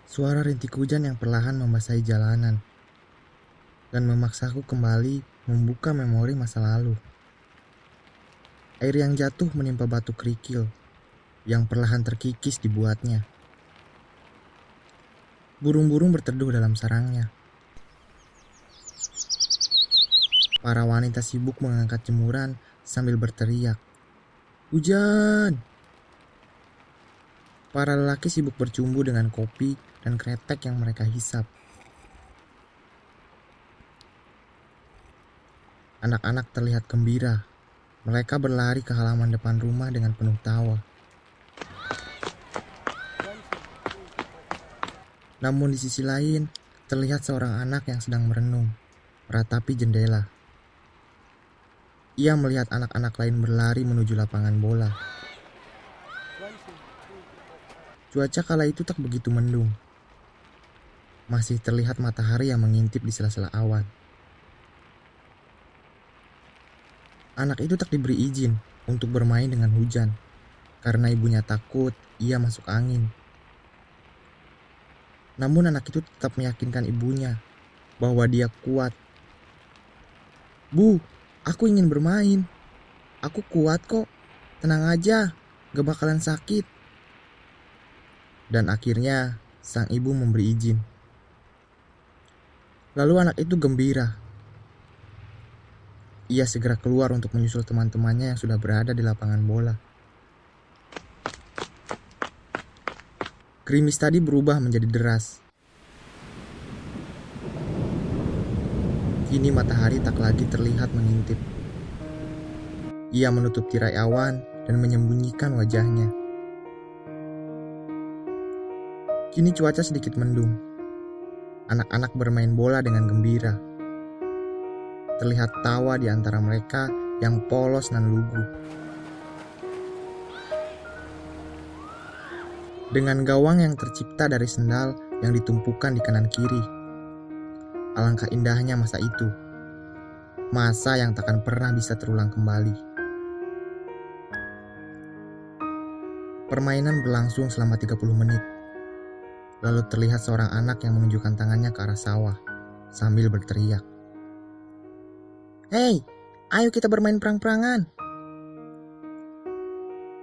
Suara rintik hujan yang perlahan membasahi jalanan dan memaksaku kembali membuka memori masa lalu. Air yang jatuh menimpa batu kerikil yang perlahan terkikis dibuatnya. Burung-burung berteduh dalam sarangnya. Para wanita sibuk mengangkat jemuran sambil berteriak, "Hujan!" Para lelaki sibuk bercumbu dengan kopi dan kretek yang mereka hisap. Anak-anak terlihat gembira. Mereka berlari ke halaman depan rumah dengan penuh tawa. Namun di sisi lain, terlihat seorang anak yang sedang merenung, meratapi jendela. Ia melihat anak-anak lain berlari menuju lapangan bola. Cuaca kala itu tak begitu mendung. Masih terlihat matahari yang mengintip di sela-sela awan. Anak itu tak diberi izin untuk bermain dengan hujan, karena ibunya takut ia masuk angin. Namun anak itu tetap meyakinkan ibunya bahwa dia kuat. "Bu, aku ingin bermain. Aku kuat kok. Tenang aja, gak bakalan sakit." Dan akhirnya sang ibu memberi izin. Lalu anak itu gembira. Ia segera keluar untuk menyusul teman-temannya yang sudah berada di lapangan bola. Gerimis tadi berubah menjadi deras. Kini matahari tak lagi terlihat mengintip. Ia menutup tirai awan dan menyembunyikan wajahnya. Kini cuaca sedikit mendung. Anak-anak bermain bola dengan gembira. Terlihat tawa di antara mereka yang polos dan lugu. Dengan gawang yang tercipta dari sendal yang ditumpukan di kanan kiri. Alangkah indahnya masa itu. Masa yang takkan pernah bisa terulang kembali. Permainan berlangsung selama 30 menit. Lalu terlihat seorang anak yang menunjukkan tangannya ke arah sawah sambil berteriak, "Hei, ayo kita bermain perang-perangan."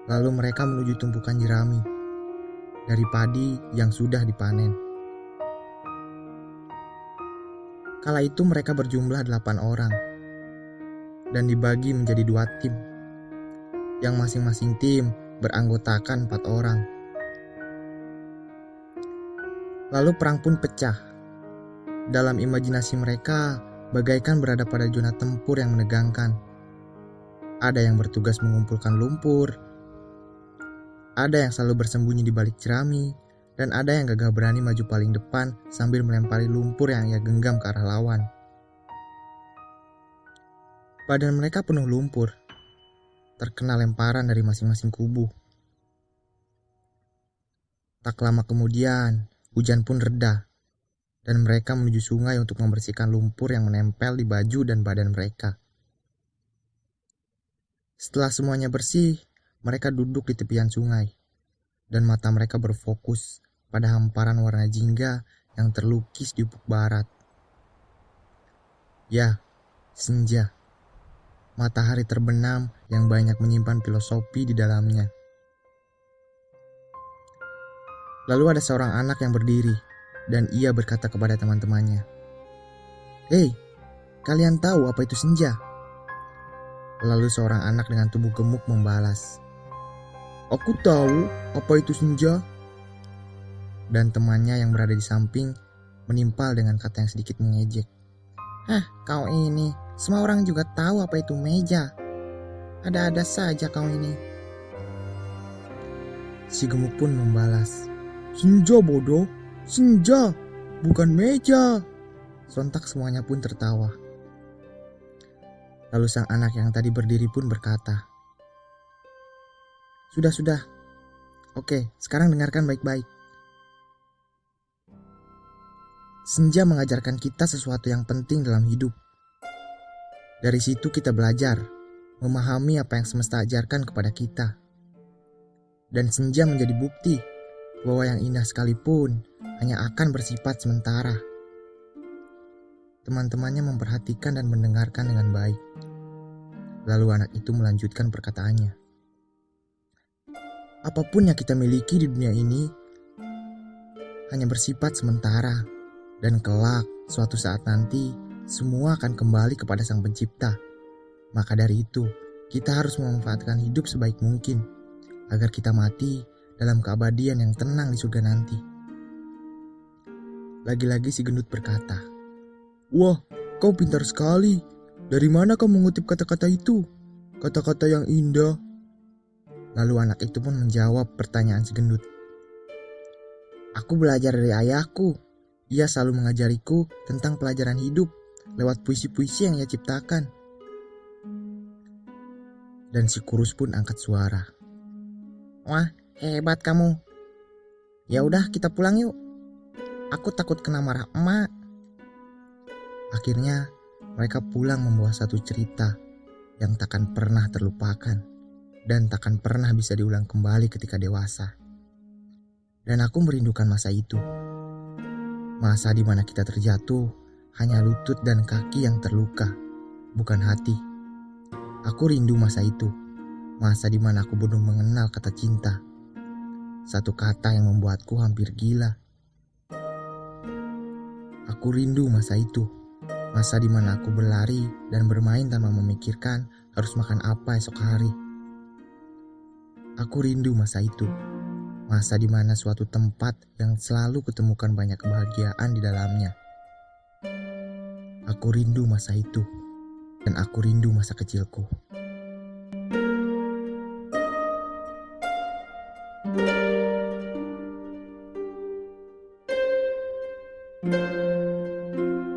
Lalu mereka menuju tumpukan jerami dari padi yang sudah dipanen. Kala itu mereka berjumlah 8 orang dan dibagi menjadi 2 tim, yang masing-masing tim beranggotakan 4 orang. Lalu perang pun pecah. Dalam imajinasi mereka, bagaikan berada pada zona tempur yang menegangkan. Ada yang bertugas mengumpulkan lumpur, ada yang selalu bersembunyi di balik jerami, dan ada yang gagah berani maju paling depan sambil melempari lumpur yang ia genggam ke arah lawan. Badan mereka penuh lumpur, terkena lemparan dari masing-masing kubu. Tak lama kemudian, hujan pun reda, dan mereka menuju sungai untuk membersihkan lumpur yang menempel di baju dan badan mereka. Setelah semuanya bersih, mereka duduk di tepian sungai, dan mata mereka berfokus pada hamparan warna jingga yang terlukis di ufuk barat. Ya, senja. Matahari terbenam yang banyak menyimpan filosofi di dalamnya. Lalu ada seorang anak yang berdiri, dan ia berkata kepada teman-temannya, "Hei, kalian tahu apa itu senja?" Lalu seorang anak dengan tubuh gemuk membalas, "Aku tahu apa itu senja." Dan temannya yang berada di samping menimpal dengan kata yang sedikit mengejek, "Hah, kau ini, semua orang juga tahu apa itu meja. Ada-ada saja kau ini." Si gemuk pun membalas, "Senja bodoh, senja, bukan meja." Sontak semuanya pun tertawa. Lalu sang anak yang tadi berdiri pun berkata, Sudah. Oke, sekarang dengarkan baik-baik. Senja mengajarkan kita sesuatu yang penting dalam hidup. Dari situ kita belajar, memahami apa yang semesta ajarkan kepada kita. Dan senja menjadi bukti bahwa yang indah sekalipun hanya akan bersifat sementara. Teman-temannya memperhatikan dan mendengarkan dengan baik. Lalu anak itu melanjutkan perkataannya. Apapun yang kita miliki di dunia ini hanya bersifat sementara, dan kelak suatu saat nanti semua akan kembali kepada Sang Pencipta. Maka dari itu, kita harus memanfaatkan hidup sebaik mungkin agar kita mati dalam keabadian yang tenang di surga nanti. Lagi-lagi si gendut berkata, "Wah, kau pintar sekali. Dari mana kau mengutip kata-kata itu? Kata-kata yang indah." Lalu anak itu pun menjawab pertanyaan si gendut. "Aku belajar dari ayahku. Ia selalu mengajariku tentang pelajaran hidup lewat puisi-puisi yang ia ciptakan." Dan si kurus pun angkat suara. "Wah, hebat kamu. Ya udah, kita pulang yuk. Aku takut kena marah emak." Akhirnya mereka pulang membawa satu cerita yang takkan pernah terlupakan dan takkan pernah bisa diulang kembali ketika dewasa. Dan aku merindukan masa itu. Masa di mana kita terjatuh hanya lutut dan kaki yang terluka, bukan hati. Aku rindu masa itu. Masa di mana aku belum mengenal kata cinta. Satu kata yang membuatku hampir gila. Aku rindu masa itu. Masa di mana aku berlari dan bermain tanpa memikirkan harus makan apa esok hari. Aku rindu masa itu. Masa di mana suatu tempat yang selalu kutemukan banyak kebahagiaan di dalamnya. Aku rindu masa itu. Dan aku rindu masa kecilku.